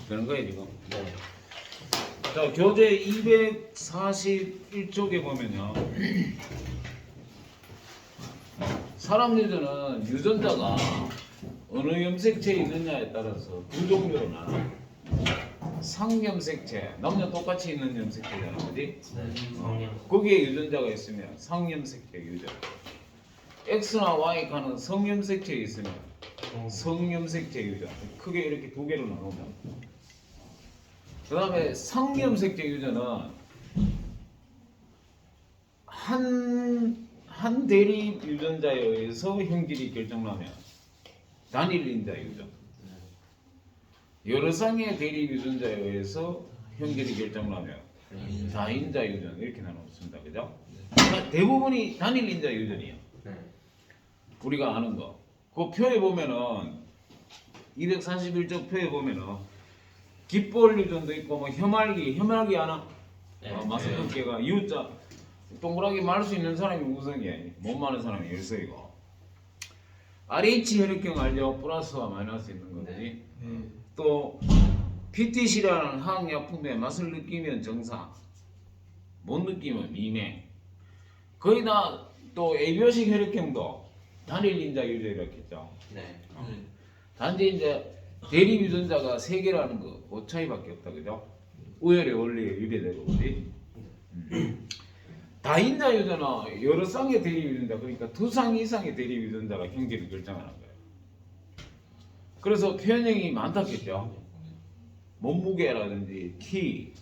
되는 거예요 지금. 네. 자, 교재 241쪽에 보면요. 사람 유전은 유전자가 어느 염색체에 있느냐에 따라서 두 종류로 나눠. 상염색체, 남녀 똑같이 있는 염색체잖아, 그지? 네. 거기에 유전자가 있으면 상염색체 유전. X나 Y 칸은 성염색체에 있으면 성염색체 유전. 크게 이렇게 두 개로 나누면. 그 다음에 상염색체 유전은 한 대립 유전자에 의해서 형질이 결정나면 단일인자 유전. 여러 쌍의 대립 유전자에 의해서 형질이 결정나면 다인자 유전 이렇게 나눴습니다. 그죠? 대부분이 단일인자 유전이에요. 네. 우리가 아는 거. 그 표에 보면은 241쪽 표에 보면은 깃볼 유전도 있고 뭐 혐알기 아나? 네. 마스크계가 U자 동그랗게 말 수 있는 사람이 우성이야. 못 마는 사람이 열성이고. RH 혈액형 알죠? 플러스와 마이너스 있는 거지. 또 PTC라는 화학약품의 맛을 느끼면 정상, 못 느끼면 미맹. 거의 다 또 A표식 혈액형도 단일인자 유전이라고 했죠. 네. 단지 이제 대립 유전자가 3개라는 거, 그 차이밖에 없다, 그죠? 우열의 원리에 위배되고, 그지? 다인자 유전은 여러 쌍의 대립 유전자, 그러니까 2쌍 이상의 대립 유전자가 형질을 결정하는 거예요. 그래서 표현형이 많다겠죠? 몸무게라든지 키,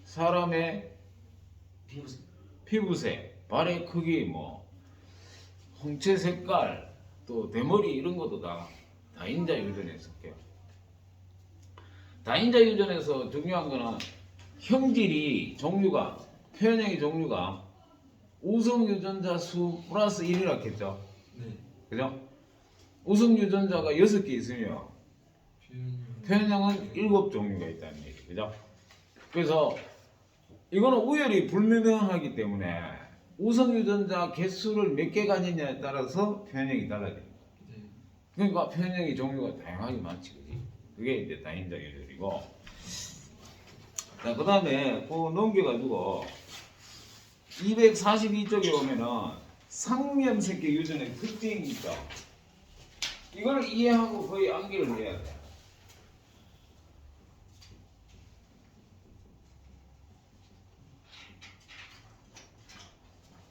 사람의 피부색, 발의 크기, 뭐 홍채 색깔, 또 대머리 이런 것도 다 다인자 유전에 속해요. 다인자 유전에서 중요한 거는 형질이 종류가 표현형의 종류가 우성 유전자 수 플러스 1이라고 했죠. 그죠? 우성 유전자가 6개 있으면 표현형은 7종류가 있다는 얘기. 그죠? 그래서 이거는 우열이 불명하기 때문에 우성 유전자 개수를 몇 개 가지냐에 따라서 표현형이 달라져요. 그러니까 표현형의 종류가 다양하게 많지, 그지? 그게 이제 다인자 유전이고. 자, 그 다음에 그거 넘겨가지고 242쪽에 보면은 상염색계 유전의 특징이 있다. 이걸 이해하고 거의 암기를 해야 돼.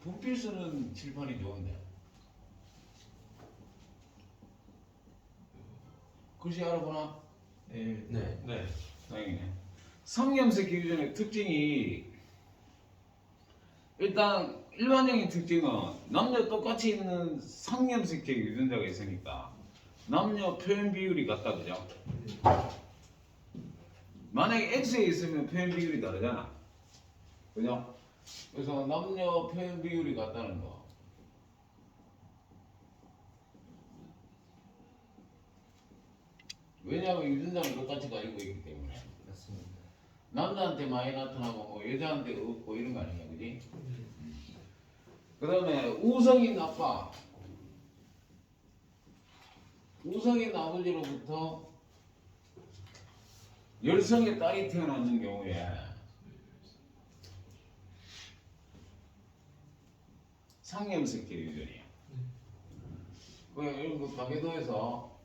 분필 쓰는 칠판이 좋은데. 글씨 알아보나? 네. 네. 다행이네. 상염색 유전의 특징이 일단 일반적인 특징은 남녀 똑같이 있는 상염색 유전자가 있으니까 남녀 표현 비율이 같다, 그죠? 만약에 X에 있으면 표현 비율이 다르잖아, 그죠? 그래서 남녀 표현 비율이 같다는 거. 왜냐하면 유전자는 똑같이 가지고 있기 때문에. 맞습니다. 남자한테 많이 나타나고 뭐 여자한테 없고 이런 거 아니냐, 그지? 그 다음에 우성인 아빠, 우성인 아버지로부터 열성의 딸이 태어났는 경우에 상염색계 유전이야. 이런 거 가계도에서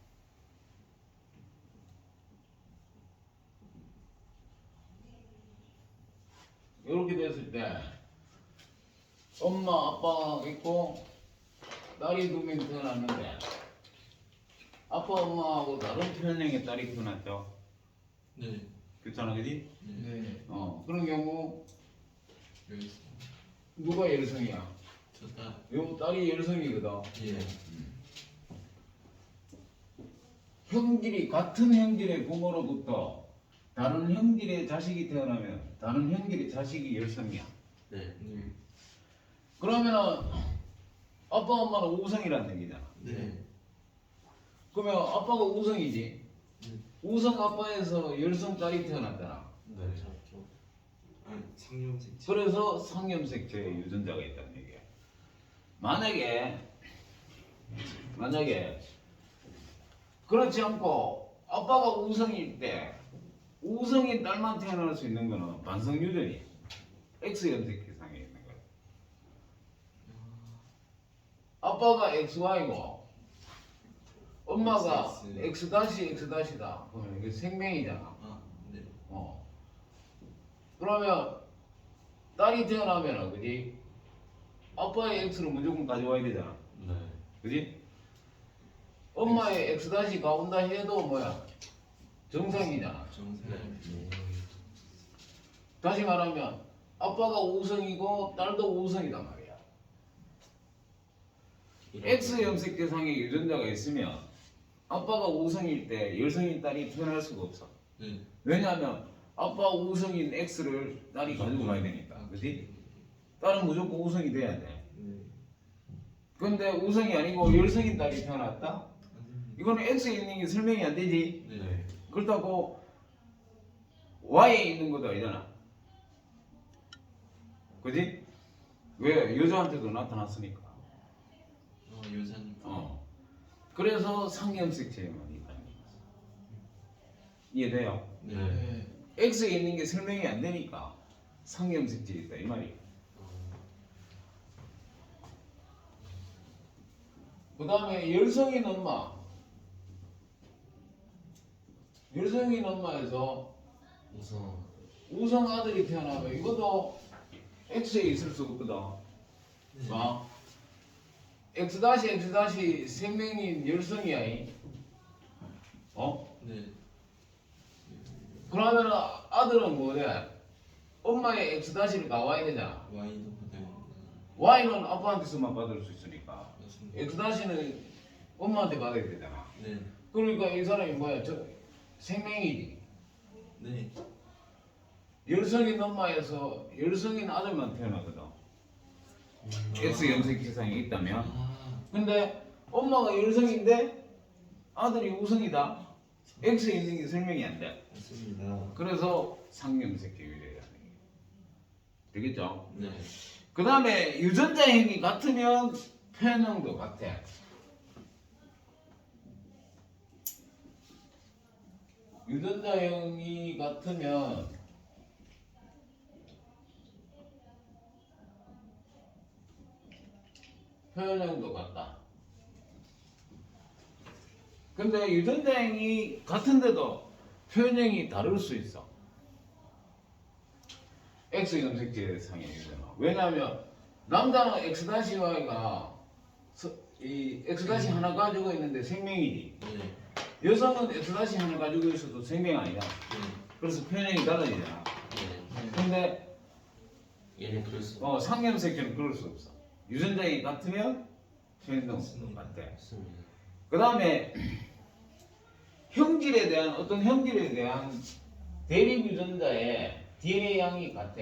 이렇게 됐을 때 엄마, 아빠가 있고 딸이 2명 태어났는데 아빠, 엄마하고 다른 표현형의 딸이 태어났죠. 네. 그렇잖아, 그지? 네. 그런 경우 여기 있어. 누가 열성이야? 저 딸. 요 딸이 열성이거든. 예. 형질이 같은 형질의 부모로부터 다른 형질의 자식이 태어나면 다른 형질의 자식이 열성이야. 네. 그러면은 아빠, 엄마는 우성이라는 얘기잖아. 네. 그러면 아빠가 우성이지. 우성 아빠에서 열성 딸이 태어났잖아. 네. 아니 상염색. 그래서 상염색체 유전자가 있다는 얘기야. 만약에 그렇지 않고 아빠가 우성일 때 우성인 딸만 태어날 수 있는 거는 반성 유전이 X 염색체상에 있는 거예요. 아빠가 XY고 엄마가 XX. X-X'다. 그러면 이게 생명이잖아. 아, 네. 그러면 딸이 태어나면은 그지? 아빠의 X를 무조건 가져와야 되잖아. 네. 그지? 엄마의 X-가 온다 해도 뭐야? 정상이잖아. 정상. 네. 다시 말하면 아빠가 우성이고 딸도 우성이단 말이야. X 염색체상의 유전자가 있으면 아빠가 우성일 때 열성인 딸이 태어날 수가 없어. 네. 왜냐하면 아빠 우성인 X를 딸이 가지고 가야 되니까. 그지? 딸은 무조건 우성이 돼야 돼. 네. 근데 우성이 아니고 열성인 딸이 태어났다? 이거는 X에 있는 게 설명이 안 되지. 네. 그렇다고 Y에 있는 것도 아니잖아. 그지? 왜? 여자한테도 나타났으니까. 여자니까. 그래서 상염색체만 있다는 거지. 이해돼요? 네. X에 있는 게 설명이 안 되니까 상염색체 있다 이 말이에요. 그 다음에 열성인 엄마. 열성인 엄마에서 우선 우성 아들이 태어나면 이것도 X에 있을 수 없거든. 네. 봐. X-X- 생명인 열성이야. 네. 그러면 아들은 뭐래? 엄마의 X-를 가와야 되잖아. 와인도 받아야 됩니다. Y는 아빠한테서만 받을 수 있으니까 맞습니다. X-는 엄마한테 받아야 되잖아. 네. 그러니까 이 사람이 뭐야? 생명이지. 네. 열성인 엄마에서 열성인 아들만 태어나거든. X 염색체상이 있다면. 근데 엄마가 열성인데 아들이 우성이다. X에 있는 게 설명이 안 돼. 맞습니다. 그래서 상염색체 유전이라는 게 되겠죠? 네. 그 다음에 유전자형이 같으면 표현형도 같아. 유전자형이 같으면 표현형도 같다. 근데 유전자형이 같은데도 표현형이 다를 수 있어. X 염색체 상의 유전자. 왜냐하면 남자는 X-Y가 이 X- 하나 가지고 있는데 생명이지. 네. 여성은 X- 하나 가지고 있어도 생명 아니다. 네. 그래서 표현형이 달라지잖아. 네. 근데 얘는 그럴 수 상염색체는 그럴 수 없어. 유전자형이 같으면 표현형도 같아. 없습니다. 그 다음에 형질에 대한 어떤 형질에 대한 대립 유전자의 DNA 양이 같아.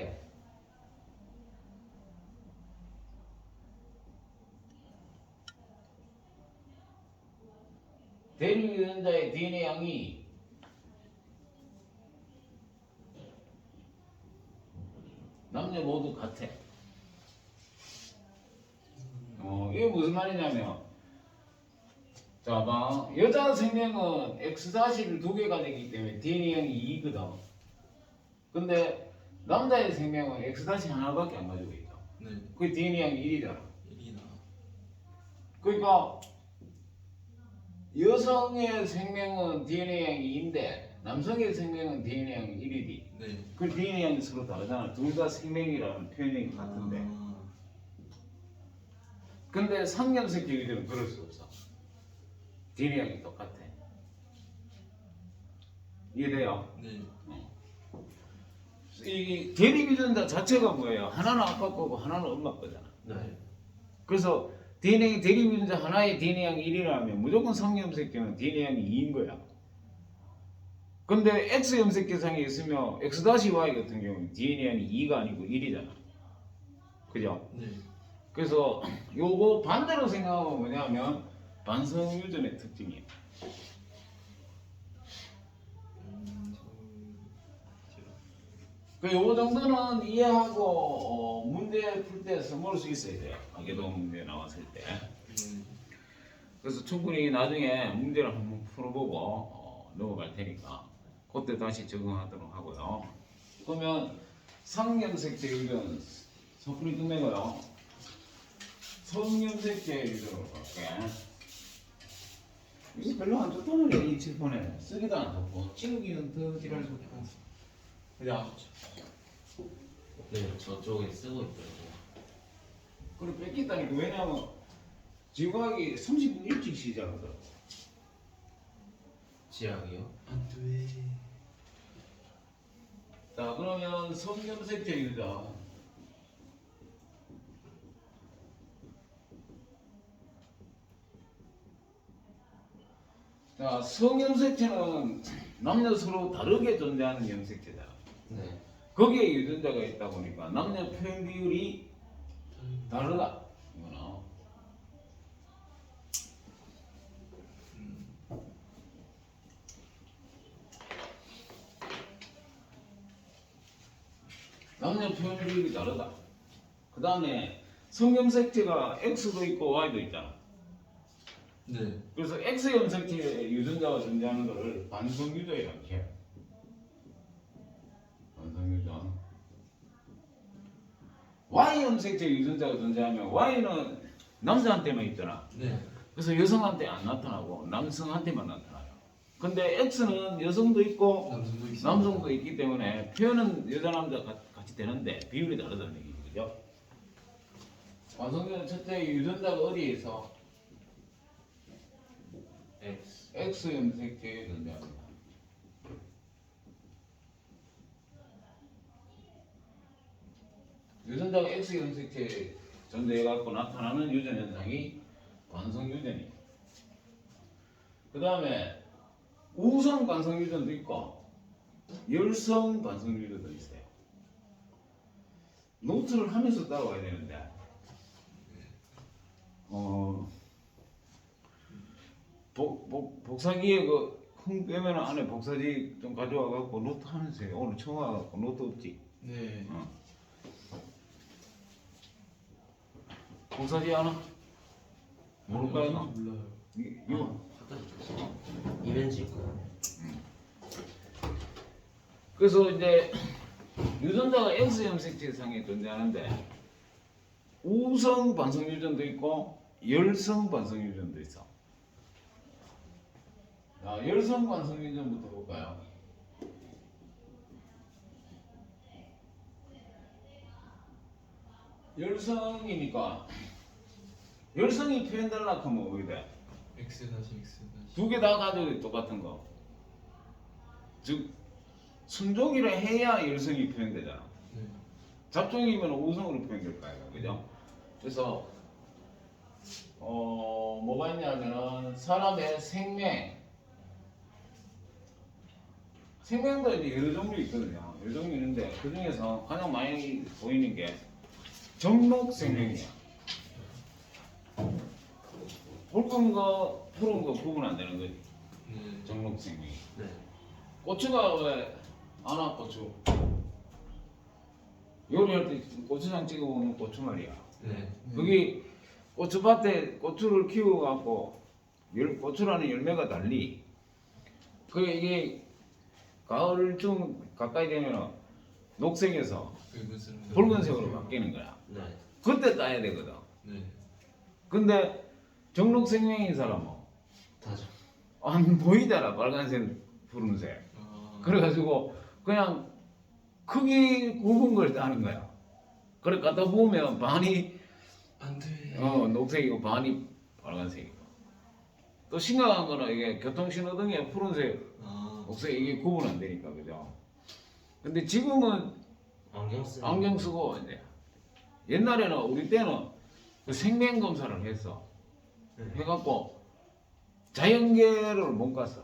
대립 유전자의 DNA 양이 남녀 모두 같아. 이게 무슨 말이냐면, 자, 봐. 여자 생명은 X-를 두 개 가지기 때문에 DNA형이 2거든. 근데 남자의 생명은 X- 하나밖에 안 가지고 있어. 네. 그 DNA형이 1이잖아. 1이나. 그러니까 여성의 생명은 DNA형이 2인데 남성의 생명은 DNA형이 1이지. 네. 그 DNA형이 서로 다르잖아. 둘 다 생명이라는 표현이 같은데. 근데 상염색체들은 그럴 수 없어. DNA형이 똑같아. 이해돼요? 네. 이 대립 유전자 자체가 뭐예요? 하나는 아빠 거고 하나는 엄마 거잖아. 네. 그래서 DNA 대립 유전자 하나의 DNA형이 1이라면 무조건 상염색체는 DNA형이 2인 거야. 근데 X 염색체상에 있으면 X-Y 같은 경우는 DNA형이 2가 아니고 1이잖아. 그죠? 네. 그래서 요거 반대로 생각하면 뭐냐면 반성 유전의 특징이에요. 그 요거 정도는 이해하고 문제 풀 때 써볼 수 있어야 돼요. 가계도 문제 나왔을 때. 그래서 충분히 나중에 문제를 한번 풀어보고 넘어갈 테니까 그때 다시 적응하도록 하고요. 그러면 상염색제 유전 섣불리 끝내고요. 성염색제 유전으로 갈게. 이거 별로 안 좋다는 이 칠판에 쓰기도 안 좋고 찍기는 더 지랄 좋고. 그죠? 네, 저쪽에 쓰고 있더라고요. 그걸 뺏겼다니까. 왜냐면 지구과학이 30분 일찍 시작하더라고. 지약이요? 안돼. 자, 그러면 성염색제 유전. 자, 성염색체는 남녀 서로 다르게 존재하는 염색체다. 네. 거기에 유전자가 있다 보니까 남녀 표현 비율이 다르다. 이거는. 남녀 표현 비율이 다르다. 그 다음에 성염색체가 X도 있고 Y도 있잖아. 네. 그래서 X 염색체 유전자가 존재하는 것을 반성유전이라고 해요. 반성유전. Y 염색체 유전자가 존재하면 Y는 남자한테만 있잖아. 네. 그래서 여성한테 안 나타나고 남성한테만 나타나요. 근데 X는 여성도 있고 남성도 있어. 남성도 있기 때문에 표현은 여자 남자 같이 되는데 비율이 다르다는 얘기죠. 그죠? 완성유전 첫째 유전자가 어디에 있어? X. X 염색체에 존재합니다. 유전자가 X 염색체에 존재해갖고 나타나는 유전 현상이 관성유전이에요. 그 다음에 우성 관성유전도 있고 열성 관성유전도 있어요. 노트를 하면서 따라와야 되는데 복사기에 그흥 빼면 안에 복사지 좀 가져와갖고 노트 하면서 해요. 오늘 처음 와갖고 노트 없지? 네. 복사지 하나? 모를까요? 너? 몰라요. 이거 갖다 줬어. 이벤지 있고. 그래서 이제 유전자가 X 염색체상에 존재하는데 우성 반성 유전도 있고 열성 반성 유전도 있어. 자, 열성 반성 유전부터 볼까요? 열성이니까 열성이 표현되려고 하면 어떻게 돼? X 다시 X 다시. 두 개 다 가지고 똑같은 거. 즉 순종이라 해야 열성이 표현되잖아. 네. 잡종이면 우성으로 표현될 거예요. 그죠? 그래서 뭐가 있냐면은 사람의 생명도 이제 여러 종류 있거든요. 여러 종류 있는데 그 중에서 가장 많이 보이는 게 정록 생명이야. 붉은 거, 푸른 거 구분 안 되는 거지. 네. 정록 생명이. 네. 고추가 왜 안화고추 요리할 때 고추장 찍어 먹는 고추 말이야. 네. 거기 고추밭에 고추를 키워갖고 고추라는 열매가 달리 그 이게 가을쯤 가까이 되면 녹색에서 붉은색으로 바뀌는 거야. 네. 그때 따야 되거든. 네. 근데 정록생명인 사람은 다죠. 안 보이더라. 빨간색, 푸른색. 아. 그래가지고 그냥 크기 굵은 걸 따는 거야. 그래 갖다 보면 반이 안돼. 녹색이고 반이 빨간색이고. 또 심각한 거는 이게 교통신호등에 푸른색, 아. 녹색 이게 구분 안 되니까 그죠. 근데 지금은 안경 쓰고 이제 옛날에는 우리 때는 그 생명 검사를 했어. 네. 해갖고 자연계를 못 갔어.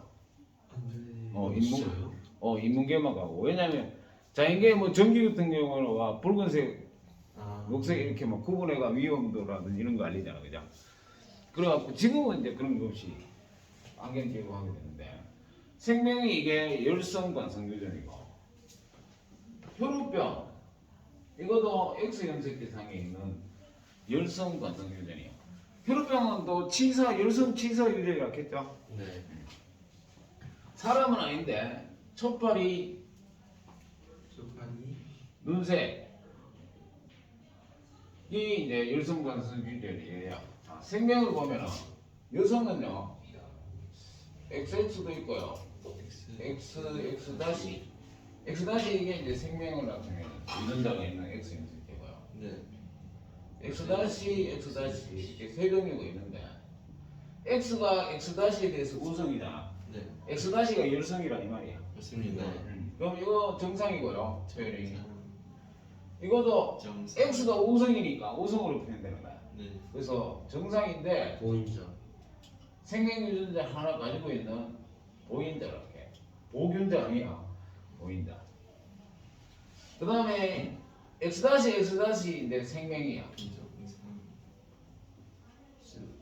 안돼. 진짜요? 인문계만 가고. 왜냐면 자연계 뭐 전기 같은 경우는 와 붉은색, 아. 녹색 이렇게 막 구분해가 위험도라든지 이런 거 알리잖아, 그죠? 그래갖고 지금은 이제 그런 거 없이 안경 끼고 하게 되는데 생명이 이게 열성 관성 유전이고 혈우병 이것도 X 염색체상에 있는 열성 관성 유전이에요. 혈우병은 또 열성 치사 유전이라고 했죠. 네. 사람은 아닌데 첫발이 소판이 눈색 이 이제 열성관성 기준이에요. 생명을 보면은 여성은요 XX도 있고요. X 다시 이게 이제 생명을 나타내는 유전자가 있는 X 형태고요. 네. X 이렇게 세 종류가 있는데 X가 X에 대해서 우성이잖아. 네. X가 열성이라 이 말이야. 맞습니다. 그럼 이거 정상이고요. 표현이. 이것도 정상. X가 우성이니까 우성으로 표현되는 거야. 네. 그래서 정상인데 보인자. 생명 유전자 하나 가지고 있는 보인자 이렇게 보균자 아니야. 보인자. 그 다음에 X인데 생명이야. 정상.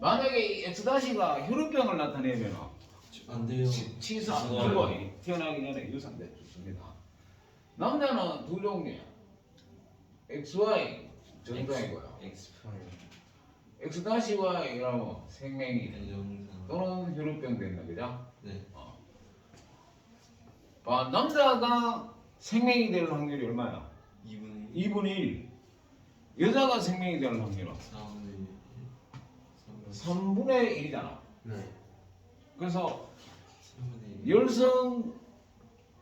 만약에 이 X가 혈우병을 나타내면 안 돼요. 치사 죽어요. 죽어 태어나기 전에 유산돼 죽습니다. 남자는 두 종류야. XY 정상이고요. X8. XY라고 생명이 정상. 또는 혈우병 된다 그죠? 네. 남자가 생명이 될 확률이 얼마야? 2분의 2분의 1. 여자가 생명이 될 확률은 4분의 3분의 1이잖아. 네. 그래서 3분의 1.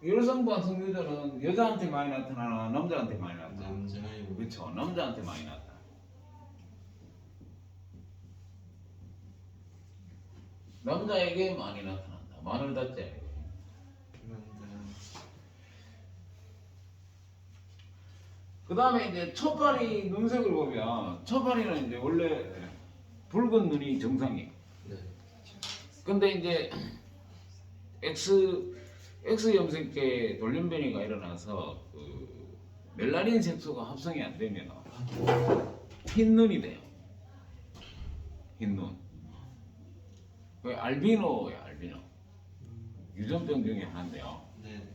열성과 성유자는 여자한테 많이 나타나나 남자한테 많이 나타나? 남자예요. 그렇죠. 남자한테 많이 나타나. 남자에게 많이 나타난다. 마늘 닫자. 남자. 그 다음에 이제 첫발이 눈색을 보면 첫발이는 이제 원래 붉은 눈이 정상이에요. 네. 근데 이제 X 염색계 돌연변이가 일어나서 그 멜라닌 색소가 합성이 안 되면 흰 눈이 돼요. 흰 눈. 그 알비노예요, 알비노. 유전병 중에 하나인데요. 네.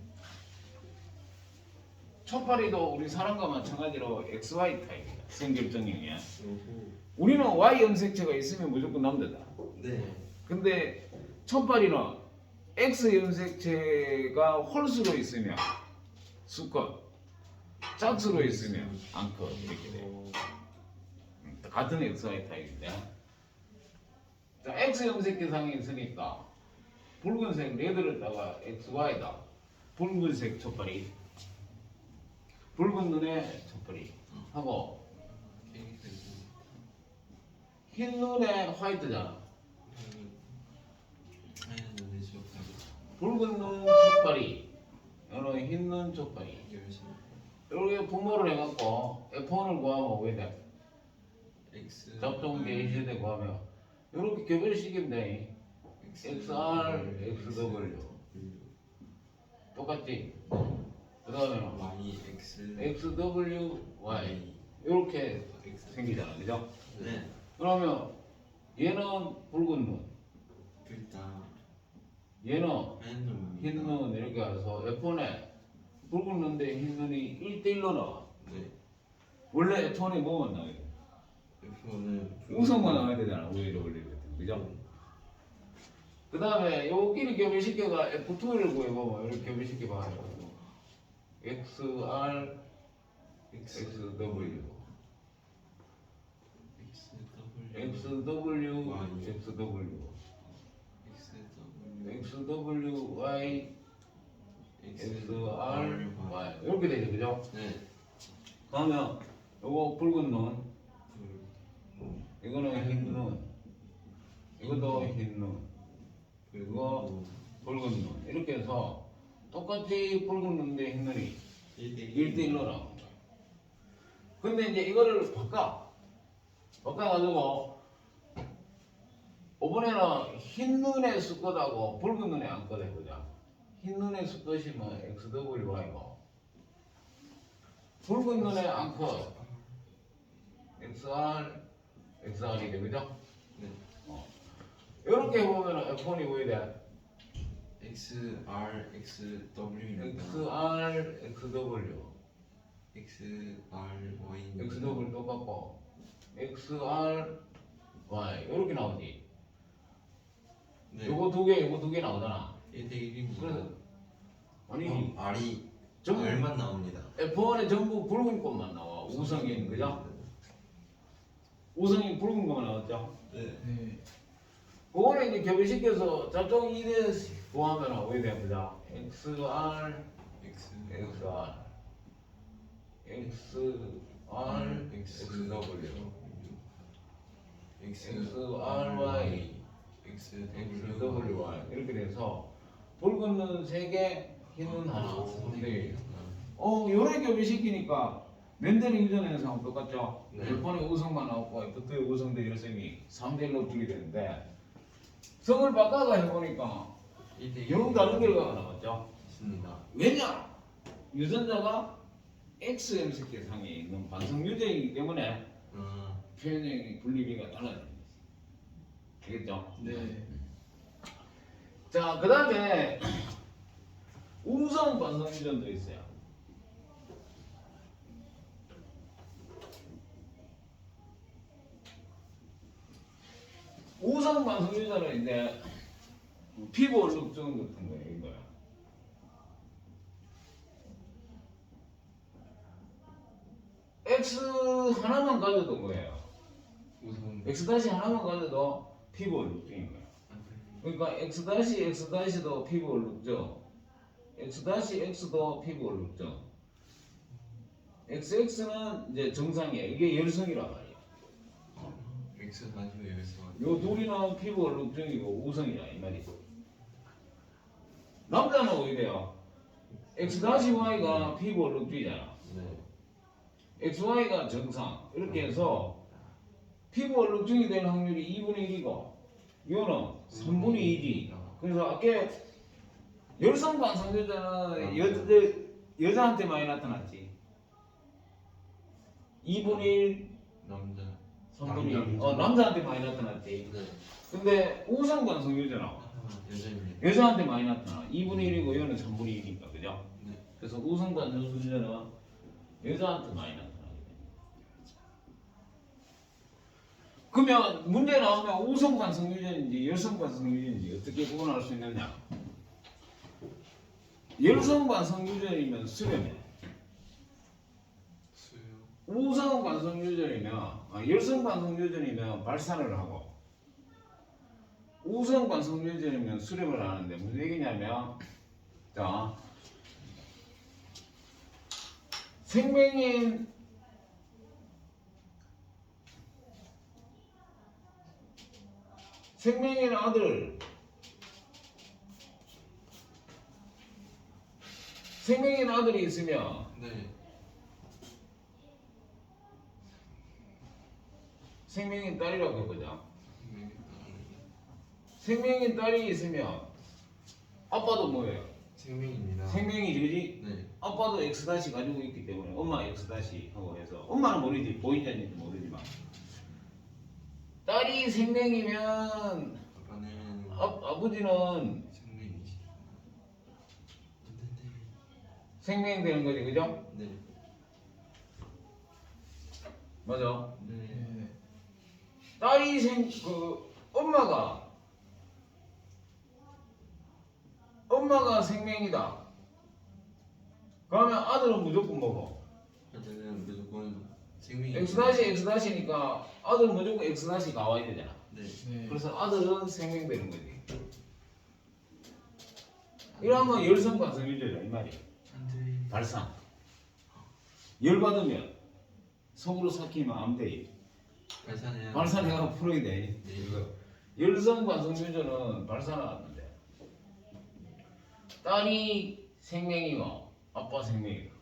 첫발이도 우리 사람과 마찬가지로 XY 타입이야. 성결정형이야. 오호. 우리는 Y 염색체가 있으면 무조건 남자다. 네. 근데 첫발이는 X 염색체가 홀수로 있으면 수컷, 짝수로 있으면 암컷 이렇게 돼요. 같은 XY 타입인데. 자, X 염색계상에 있으니까 붉은색 레드를다가 XY다. 붉은색 첫발이, 붉은 눈에 첫발이 하고 케이크. 흰 눈에 화이트잖아. 하얀 눈의 소판. 붉은 눈 첫발이, 여기는 흰 눈 첫발이. 열심. 이렇게 분모를 해갖고 F1을 구하면 왜 돼? X. 접종 게이지대 구하면 이렇게 교배시키면 돼. XR, XW 똑같지? 그 다음에는 Y X. XW, Y 이렇게 X. 생기잖아, 그죠? 네. 그러면 얘는 붉은 눈, 일단 얘는 하얀 눈. 흰 눈 이렇게 해서 F1에 붉은 눈인데 흰 눈이 1대1로 나와. 네. 원래 F1이 뭐만 나와요? F1은 우성만 나와야 되잖아, 우회로 올리거든, 그죠? 그 다음에 요끼리 교배시켜가 F2를 구해보면 이렇게 교배시켜봐요. XR, XW, XW, XW, Y, XR, Y 이렇게 되죠, 그죠? 네. 그러면 요거 붉은 눈, 이거는 흰 눈, 이것도 흰 눈, 그리고 붉은 눈 이렇게 해서 똑같이 붉은 눈인데 흰 눈이 1대1로 나오는 거야. 근데 이제 이거를 바꿔가지고 이번에는 흰 눈의 수컷하고 붉은 눈의 암컷 해보자. 흰 눈의 수컷이면 XWY고 붉은 눈의 암컷 XR이 돼, 그죠? 네. 이렇게 보면 F1이 왜 돼? XR XW입니다. XR, XW, XR Y. XW 똑같고 XR, Y 이렇게 나오지. 네. 요거 두 개 나오잖아. 1대1입니다. 그래서 아니 R이 전부 R만 나옵니다. F1에 전부 붉은 꽃만 나와. 우성인 그죠? 우성인 붉은 것만 나왔죠. 네. 네. 그거는 이제 교배시켜서 저쪽 2대 구하면 어떻게 됩니다. XR X XR XW XRY XWY 이렇게 돼서 붉은 3개, 흰은 하나. 네. 요래 교배시키니까 맨델이 유전의 현상은 똑같죠. 네. F1의 우성만 나왔고 F2의 우성대 열성이 3대1로 줄이 되는데 성을 바꿔서 해보니까 영 다른 결과가 나왔죠. 있습니다. 왜냐? 유전자가 XMSK 상에 있는 반성 유전이기 때문에 표현형의 분리비가 달라집니다. 알겠죠? 네. 자, 그 다음에 우성 반성 유전도 있어요. 우성 반성 유전은 이제 피부 얼룩증 같은 거예요. 이거야. X 하나만 가져도 뭐예요? 우선 X 다시 하나만 가져도 피부 얼룩증인 거예요. 그러니까 X 다시 X 다시도 피부 얼룩증, X 다시 X도 피부 얼룩증, XX는 이제 정상이에요. 이게 열성이란 말이에요. X 다시 여기서 요 둘이는 피부 얼룩증이고 우성이라 이 말이죠. 남자는 어떻게 돼요? X 다시 Y가 피부 얼룩증이잖아. 네. XY가 정상 이렇게 해서 피부 얼룩증이 되는 확률이 2분의 1이고 이거는 3분의 1이. 그래서 아까 열성 반성유전은 여자한테 많이 나타났지. 2분의 1, 남자 3분의 1. 남자한테 많이 나타났지. 네. 근데 우성 반성유전은 여자입니다. 여자한테 많이 나타나. 2분의 1이고 이거는 3분의 1이니까 그죠? 네. 그래서 우성 반성유전은 여자한테 많이 나타나게 됩니다. 그러면 문제 나오면 우성 반성 유전인지 열성 반성 유전인지 어떻게 구분할 수 있느냐? 열성 반성 유전이면 수렴해. 수요 우성 반성 유전이면 열성 반성 유전이면 발산을 하고 우성 반성 유전이면 수렴을 하는데 무슨 얘기냐면 자 생명인 아들 생명인 아들이 있으면 네. 생명인 딸이라고 해보자. 네. 생명인 딸이 있으면 아빠도 뭐예요? 생명입니다. 생명이 되지? 네. 아빠도 X 다시 가지고 있기 때문에 엄마 X 다시 하고 해서 엄마는 모르지 보인자인지 모르지만 딸이 생명이면 아빠는 아버지는 생명이시. 생명이 되는 거지 그죠? 네. 맞아. 네. 네. 딸이 엄마가 생명이다. 그러면 아들은 무조건 뭐고? 아들은 무조건 생명이. X 다시 X 다시니까 아들은 무조건 X 다시 나와야 되잖아. 네. 네. 그래서 아들은 생명되는 거지. 이러면 열성 반성 유전이야 이 말이야. 안돼. 발상. 열 받으면 속으로 삭히면 암돼. 발산해야. 발산해가 풀어야 돼. 네. 이거 열성 반성 유전은 발산하는데 딸이 생명이고 아빠 생명이다.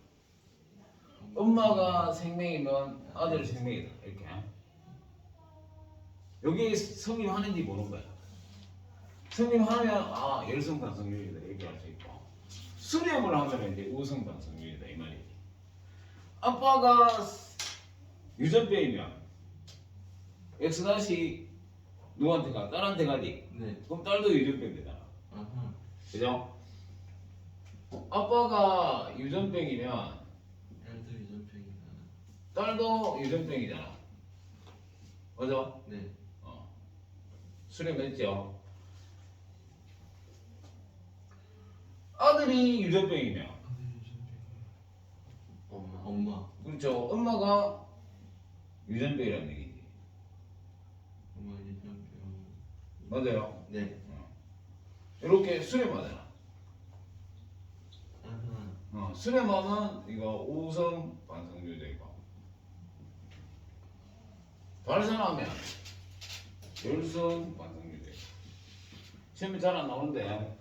엄마가 생명이면 아들 생명이다. 이렇게. 여기 성립하는지 보는 거야. 성립하면 열성 반성 유전이다 이렇게 할 수 있고 수렴을 하면 이제 우성 반성 유전이다 이 말이지. 아빠가 유전병이면 X 다시 누구한테 가? 딸한테 가지. 네. 그럼 딸도 유전병 되잖아. 아하. 그죠? 아빠가 유전병이면 딸도 유전병이다. 딸도 유전병이잖아. 맞아? 네. 수렴했죠? 아들이 유전병이면 엄마. 엄마. 그렇죠. 엄마가 유전병이라는 얘기지. 엄마 유전병. 맞아요. 네. 이렇게 수렴하잖아. 아하. 수렴하면 이거 우성 반성유제이고 발산하면 열성 반성유제. 시험에 잘 안 나오는데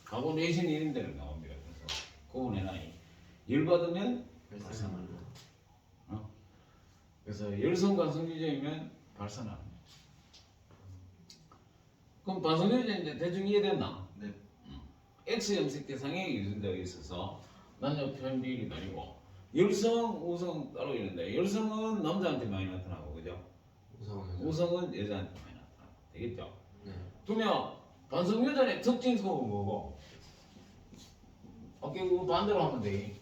가고 내신 이런 데는 나옵니다. 그래서 그거 내놔이. 열 받으면 발산한다. 그래서 열성 반성유제이면 발산합니다. 그럼 반성유제인데 대충 이해됐나? 네. X 염색 대상에 유전자가 있어서 남녀 편비율이 다르고 열성, 우성 따로 있는데 열성은 남자한테 많이 나타나고 그죠? 우성은. 우성은 여자한테 많이 나타나고 되겠죠? 네. 그러면 반성유전의 특징소은 뭐고? 오케이, 그거 반대로 하면 돼.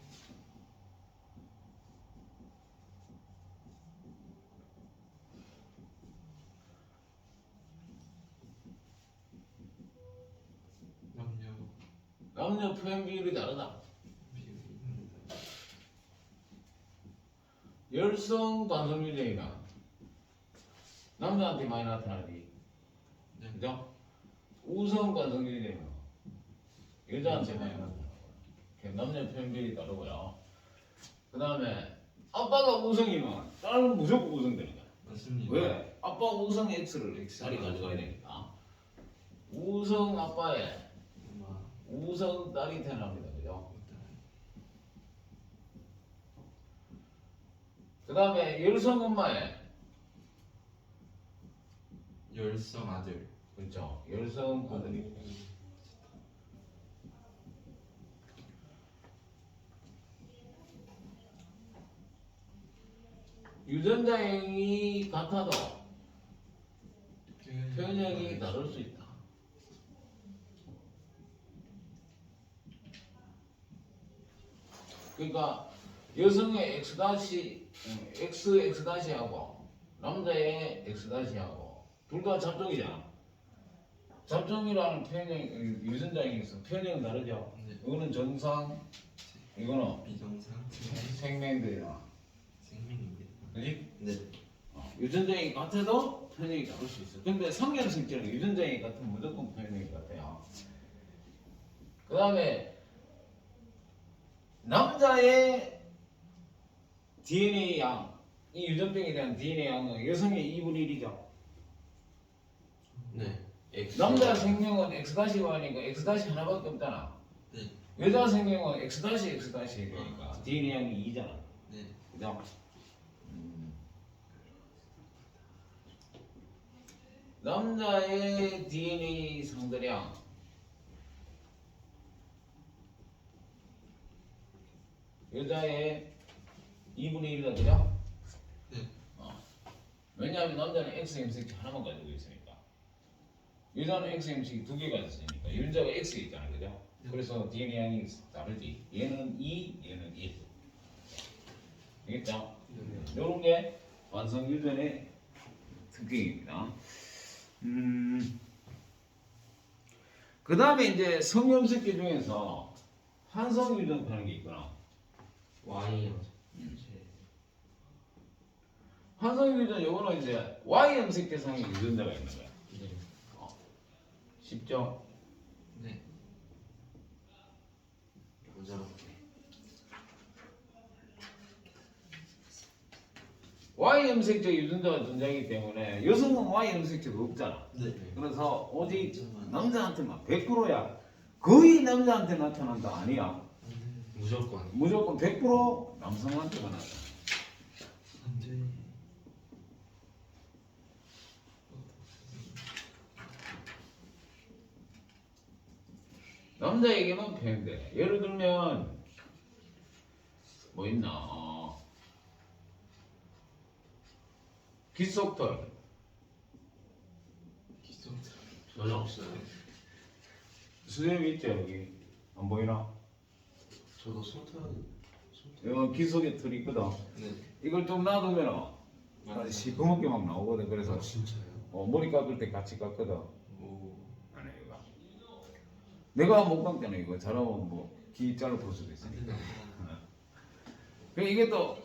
남녀 남녀 표현 비율이 다르다. 비율이. 열성 반성유전이가 남자한테 많이 나타나지. 네. 그죠? 우성 반성유전이가 여자한테 많이 나타나고 남녀 표현 비율이 다르고요. 그 다음에 아빠가 우성이면 딸은 무조건 우성되는 거야. 맞습니다. 왜? 아빠 우성 X를 딸이 가져가야 되니까. 우성 아빠에 엄마. 우성 딸이 태어납니다. 그죠? 그 다음에 열성 엄마에 열성 아들. 그렇죠. 열성 아들이. 유전자형이 같아도 표현형이 다를 수 있다. 그러니까 여성의 XX-하고 남자의 X-하고 둘 다 잡종이잖아. 잡종이라는 표현형 유전자형이 있어. 표현형은 다르죠. 네. 이거는 정상, 이거는 비정상. 생명들이나, 생명입니다. 그지? 네. 유전자형이 같아도 표현형이 다를 수 있어. 근데 성경성질은 유전자형이 같으면 무조건 표현형이 같아요. 그 다음에 남자의 DNA 양, 이 유전병에 대한 DNA 양은 여성의 2분의 1이죠. 네. X. 남자 생명은 X-Y니까 X- 하나밖에 없잖아. 네. 여자 생명은 X-X니까 DNA 양이 2잖아. 네. 그죠? 남자의 DNA 상대량 여자의 2분의 1이다. 그죠? 네. 왜냐하면 남자는 X-MCT 하나만 가지고 있으니까 여자는 X-MCT 두 개 가지고 있으니까 유전자가 X에 있잖아. 그죠? 그래서 DNA 양이 다르지. 얘는 2, 얘는 1. 알겠죠? 이런 게 완성 유전의 특징입니다. 그 다음에 이제 성염색계 중에서 한성 유전파는 게 있구나. Y. 한성 유전 요거는 이제 Y 염색 대상의 유전자가 있는 거야. 네. 쉽죠? 네. 여자. Y 염색적 유전자가 존재하기 때문에 여성은 Y 염색자가 없잖아. 네. 그래서 오직 남자한테만 100%야. 거의 남자한테 나타난다 아니야. 무조건. 무조건 100% 남성한테만 나타나. 안돼. 남자에게만 표현돼. 예를 들면 뭐 있나? 귓속털. 기속. 전혀 없어요. 수염이 있죠 여기. 안 보이나? 저도 손톱. 여기 귀 속에 털이 있거든. 네. 이걸 좀 놔두면 아주 시커멓게 막 나오거든. 그래서 진짜요? 머리 깎을 때 같이 깎거든. 오. 안에 이거. 내가 못 감잖아 이거. 잘하면 뭐기 잘라 볼 수도 안 있으니까. 된다. 그 이게 또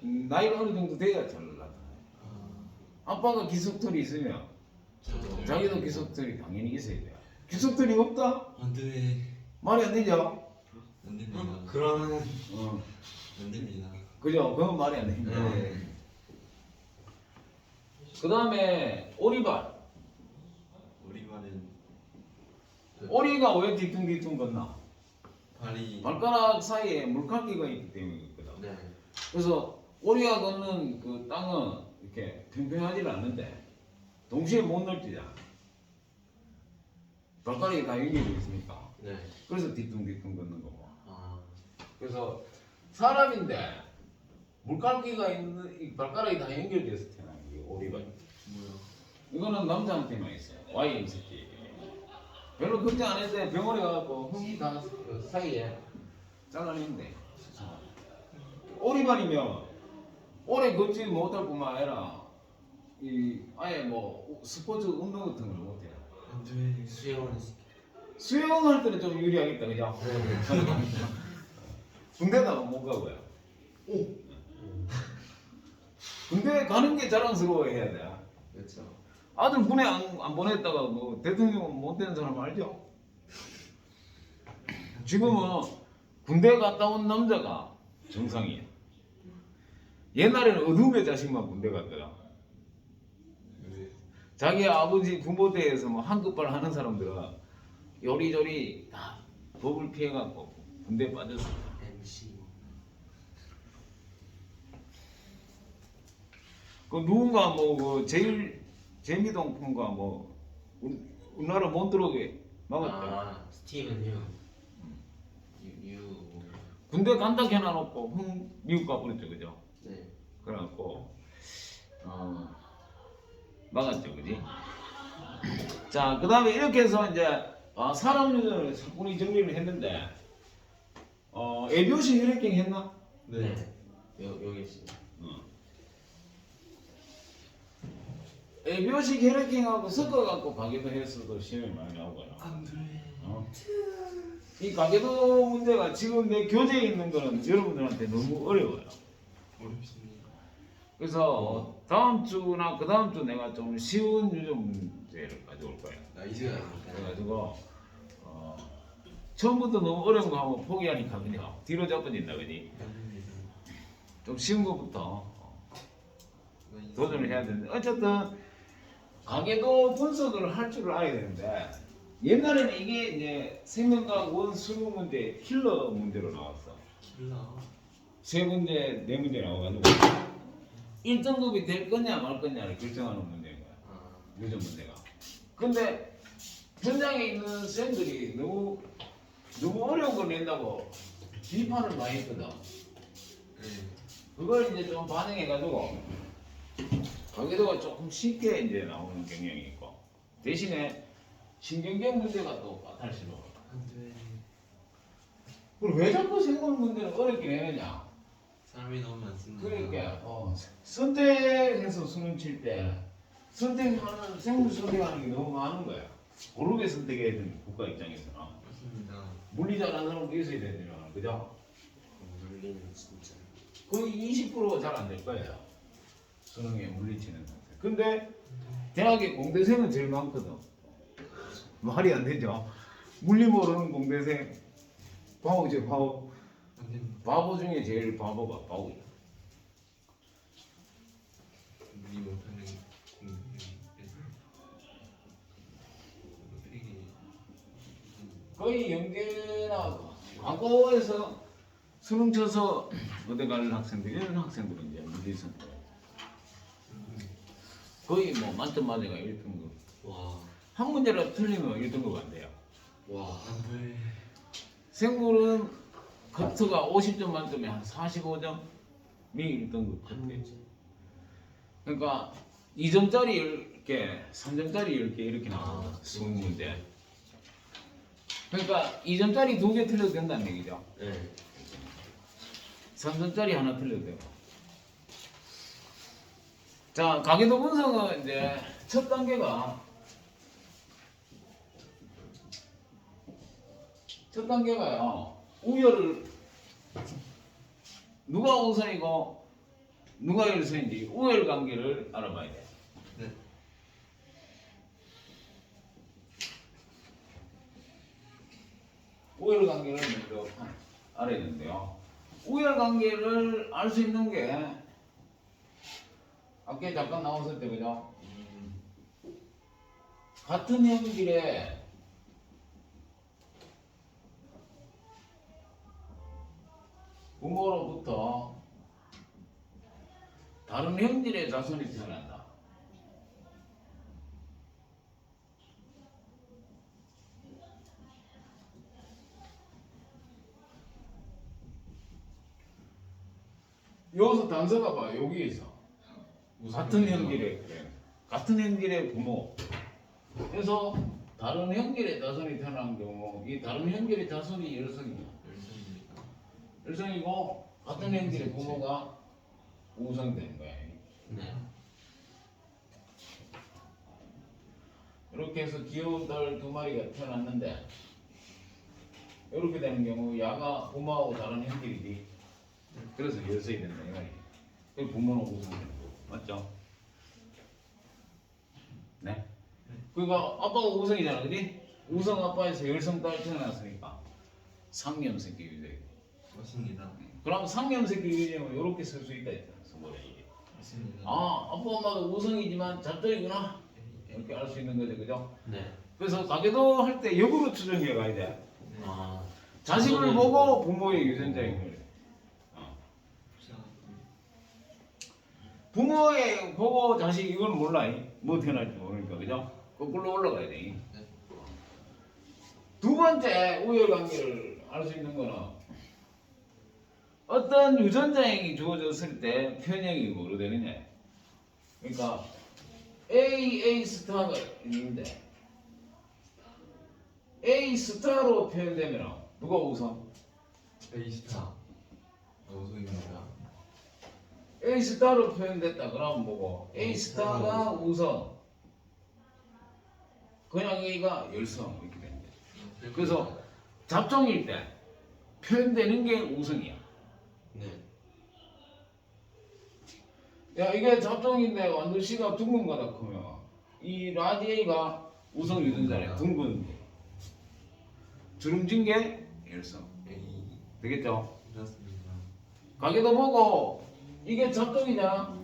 나이가 어느 정도 돼야 잘 나타나요. 아빠가 기속털이 있으면 저도 자기도 기속털이 당연히 있어야 돼요. 기속털이 없다? 안 돼. 말이 안 되죠? 안 됩니다. 그러면은 어. 안 됩니다. 그죠? 그건 말이 안 됩니다. 네. 그 다음에 오리발. 우리 말은 오리가 왜 뒤뚱뒤뚱 걷나? 발이 발가락 사이에 물감기가 있기 때문에 그렇거든. 네. 그래서 오리가 걷는 그 땅은 이렇게 평평하지 않는데 동시에 못 넓지잖아. 발가락이 다 연결되어 있으니까. 네. 그래서 뒤뚱뒤뚱 걷는 거고. 아. 그래서 사람인데 물감기가 있는 이 발가락이 다 연결돼서 태어난 게 오리발. 뭐야? 이거는 남자한테만 있어요. YMCT. 별로 걱정 안 했는데 병원에 가고 흠이 다 사이에 잘라내는데. 오리발이면 오래 걷지 못할 뿐만 아니라 이 아예 뭐 스포츠 운동 같은 걸 못해요. 안 돼. 수영은 수영할 때는 좀 유리하겠다, 그죠? 군대가 못 가고요. 군대 가는 게 자랑스러워해야 돼. 그렇죠. 아들 군에 안 보냈다가 뭐 대통령 못 되는 사람 알죠? 지금은 군대 갔다 온 남자가 정상이에요. 옛날에는 어둠의 자식만 군대 갔더라. 왜? 자기 아버지 부모 때에서 뭐 한급발 하는 사람들은 요리조리 다 법을 피해갖고 군대 빠졌어. MC. 그 누군가 뭐 그 제일 재미동풍과 뭐 우리나라 못 들어오게 막았다. 아 스티븐 휴. 유. 군대 간다 해놔놓고 미국 가버렸죠, 그죠? 네. 그래갖고 막았죠, 그지? 자, 그 다음에 이렇게 해서 이제 사람 유전을 사건이 정리를 했는데 애교식 혈액형 했나? 네. 여기 있습니다. 애교식 혈액형하고 섞어갖고 가계도 했어도 시험이 많이 나오고요. 안 돼. 이 가계도 문제가 지금 내 교재에 있는 거는 여러분들한테 너무 어려워요. 어렵습니다. 그래서 다음 주나 그 다음 주 내가 좀 쉬운 유전 문제를 가져올 거예요. 나이스. 그래가지고 처음부터 너무 어려운 거 하면 포기하니까 그냥 뒤로 자빠진다, 그지? 안 됩니다. 좀 쉬운 거부터 나이스. 도전을 해야 되는데 어쨌든 가계도 분석을 할 줄을 알아야 되는데 옛날에는 이게 이제 생명과학 원 수능 문제 킬러 문제로 나왔어. 킬러. 세 문제, 네 문제 나와가지고 1등급이 될 거냐 말 거냐를 결정하는 문제인 거야. 아. 유전 문제가. 근데 현장에 있는 쌤들이 너무 어려운 걸 낸다고 비판을 많이 했거든. 네. 그걸 이제 좀 반영해가지고 가계도가 조금 쉽게 이제 나오는 경향이 있고 대신에 신경계 문제가 또 까탈스러워. 안 돼. 그럼 왜 자꾸 생물 문제를 어렵게 내느냐? 사람이 너무 많습니다. 그러니까 선택해서 수능 칠 때 선택하는 생물 선택하는 게 너무 많은 거야. 고르게 선택해야 되는 국가 입장에서는 맞습니다. 물리 잘하는 사람도 있어야 되잖아, 그죠? 물리는 진짜. 거의 20%가 잘 안 될 거예요. 수능에 물리 치는 상태. 근데 대학에 공대생은 제일 많거든. 말이 안 되죠. 물리 모르는 공대생 바보죠, 바보. 안 됩니다. 바보 중에 제일 바보가 바보야. 물리 못하는 공부는 어떻게 거의 연계나 과거에서 수능 쳐서 어디 가는 학생들 이런 학생들은 이제 물리 선택. 거의 뭐 만점 맞아가 1등급. 와. 한 문제라도 틀리면 1등급 안 돼요. 와. 안 돼. 생물은 커트가 50점 만점에 한 45점이 1등급 커트겠지. 그러니까 2점짜리 10개, 3점짜리 10개 이렇게 나와요. 수능 문제. 그러니까 2점짜리 2개 틀려도 된다는 얘기죠. 네. 3점짜리 하나 틀려도 되고. 자, 가계도 분석은 이제 첫 단계가 첫 단계가요. 우열을 누가 우선이고 누가 일선인지 우열 관계를 알아봐야 돼. 네. 우열 관계를 먼저 알아야 되는데요. 우열 관계를 알 수 있는 게 아까 잠깐 나왔을 때 그죠? 같은 형질의 부모로부터 다른 형질의 자손이 태어난다. 여기서 단서가 봐. 여기에서 같은 형질의 그래. 같은 형질의 부모. 그래서 다른 형질의 자손이 태어난 경우 이 다른 형질의 자손이 열성이야. 열성입니까? 열성이고 같은 형질의 부모가 우성되는 거야. 네. 이렇게 해서 귀여운 딸 두 마리가 태어났는데 이렇게 되는 경우 야가 부모하고 다른 형질이지. 그래서 열성이 된다 이 말이야. 그 부모는 우성되는 거 맞죠? 네. 그러니까 아빠가 우성이잖아, 그지? 우성 아빠에서 열성 딸 태어났으니까 상념새끼 유대. 맞습니다. 그럼 상념새끼 유대는 이렇게 쓸 수 있다 했잖아, 서보자 이게. 맞습니다. 아, 아빠 엄마가 우성이지만 잡돌이구나 이렇게 알 수 있는 거죠, 그죠? 네. 그래서 가계도 할 때 역으로 추정해 가야 돼. 네. 아. 자식을 저는- 보고 부모의 유전자인 거예요. 부모의 보고 자식 이건 몰라. 뭐 태어날지 모르니까, 그죠? 거꾸로 올라가야 돼. 네. 두 번째 우열 관계를 알 수 있는 거는 어떤 유전자형이 주어졌을 때 편형이 뭐로 되느냐. 그러니까 A 스타가 있는데 A 스타로 표현되면 누가 우선? 베이스타. 우승입니다. A 스타로 표현됐다. 그러면 뭐고? A 스타가 우선. 그냥 A가 열성 이렇게 되는 거죠. 그래서 잡종일 때 표현되는 게 우성이야. 네. 야 이게 잡종인데 완전 C가 둥근 거다 크면 이 라지 A가 우성 유전자래. 둥근 게. 주름진 게 열성. 에이. 되겠죠? 그렇습니다. 가게도 보고 이게 잡종이냐?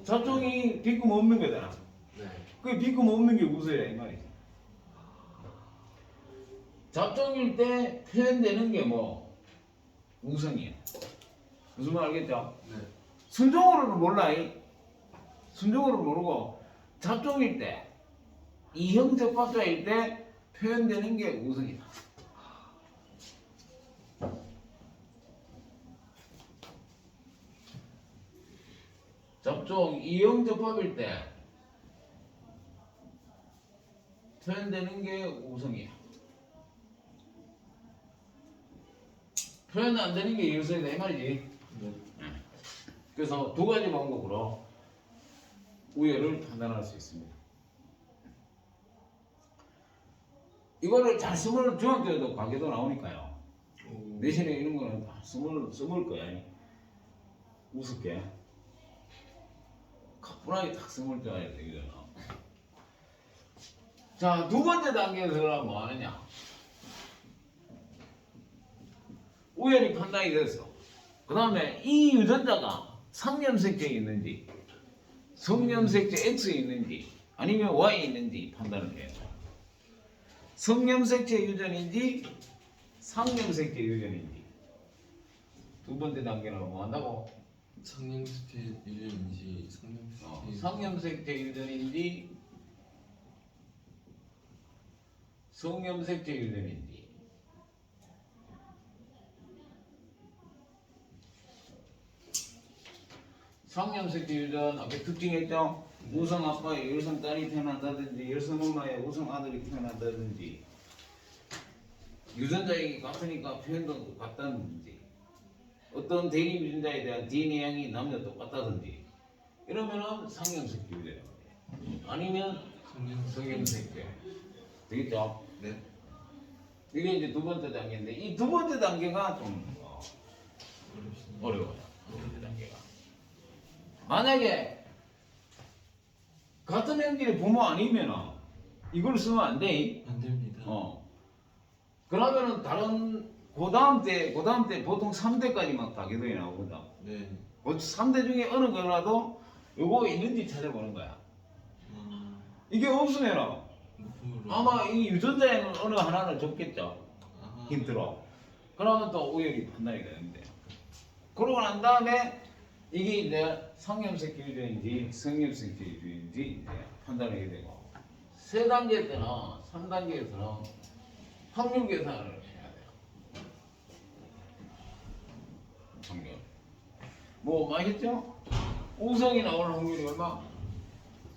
잡종이 비금 없는 거잖아. 네. 그 비금 없는 게 우서야 이 말이지. 잡종일 때 표현되는 게 뭐? 우성이야. 무슨 말 알겠죠? 네. 순종으로는 몰라. 순종으로는 모르고 잡종일 때 이형 적합자일 때 표현되는 게 우성이다. 잡종 이형 적합일 때 표현되는 게 우성이야. 표현 안 되는 게 열성이다 이 말이지. 네. 그래서 두 가지 방법으로 우열을 판단할 수 있습니다. 이거를 잘 쓰면 중학교에도 과제도 나오니까요. 오. 내신에 이런 거는 다 써볼 거야. 우습게. 가뿐하게 딱 써볼 줄 알아야 돼, 이거는. 자, 두 번째 단계에서 뭐 하느냐. 우열이 판단이 됐어. 그 다음에 이 유전자가 상념색제에 있는지, 성념색제 X에 있는지, 아니면 Y에 있는지 판단을 해야 돼. 성념색제 유전인지, 상념색제 유전인지. 두 번째 단계는 뭐 한다고? 상념스테 유전인지 상념스테 상념색제 유전인지, 성념색제 유전인지. 상념색제 유전 아까 특징했죠? 우성 아빠의 열성 딸이 태어난다든지 열성 엄마의 우성 아들이 태어난다든지 유전자액이 같으니까 표현도 같다든지 어떤 대립 유전자에 대한 DNA 양이 남녀 똑같다든지 이러면은 상념색제 유전이에요. 아니면 상념 성념색제 되겠죠? 네. 이게 이제 두 번째 단계인데 이 두 번째 단계가 좀 어려워요. 두 번째 단계가. 만약에 같은 형질의 부모 아니면 이걸 쓰면 안 돼. 안 됩니다. 그러면은 다른 그 다음 때 보통 3대까지 막 다계도에 나오거든. 네. 그 3대 중에 어느 거라도 요거 있는지 찾아보는 거야. 이게 없으면 무품으로. 아마 이 유전자에는 어느 하나를 줬겠죠. 아하. 힌트로. 그러면 또 우연히 판단이 되는데. 그러고 난 다음에 이게 이제 상염색 기유전인지 성염색 기유전인지 이제 판단하게 되고 3단계 때는 3단계에서는 확률 계산을 해야 돼요. 확률. 뭐 맞겠죠? 우성이 나올 확률이 얼마?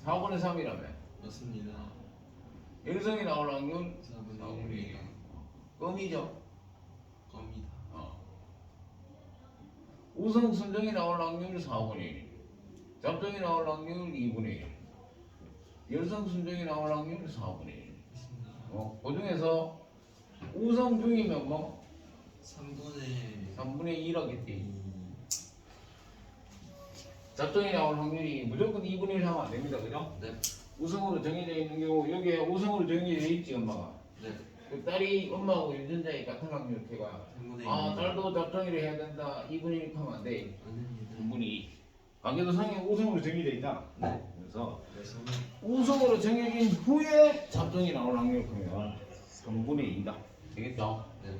4분의 3이라며. 맞습니다. 열성이 나올 확률 4분의 1. 껌이죠. 겁니다. 우성 순정이 나올 확률 4분의 1. 잡종이 나올 확률 2분의 1. 열성 순정이 나올 확률 4분의 1. 맞습니다. 그 중에서 우성 중이면 뭐 3분의 3분의 1 하겠지. 잡종이 나올 확률이 무조건 2분의 1 하면 안 됩니다. 그죠? 네. 우성으로 정해져 있는 경우 여기에 우성으로 정해져 있지 엄마가. 네. 그 딸이 엄마하고 유전자에 같은 확률 걔가 3분의 1. 딸도 잡종이를 해야 된다. 2분의 1 하면 안 돼. 안 됩니다. 3분의 2. 관계도 상에 우성으로 정해져 있다. 네. 그래서 그래서 우성으로 정해진 후에 잡종이 나올 확률 그러면 3분의 2다. 되겠죠? 네.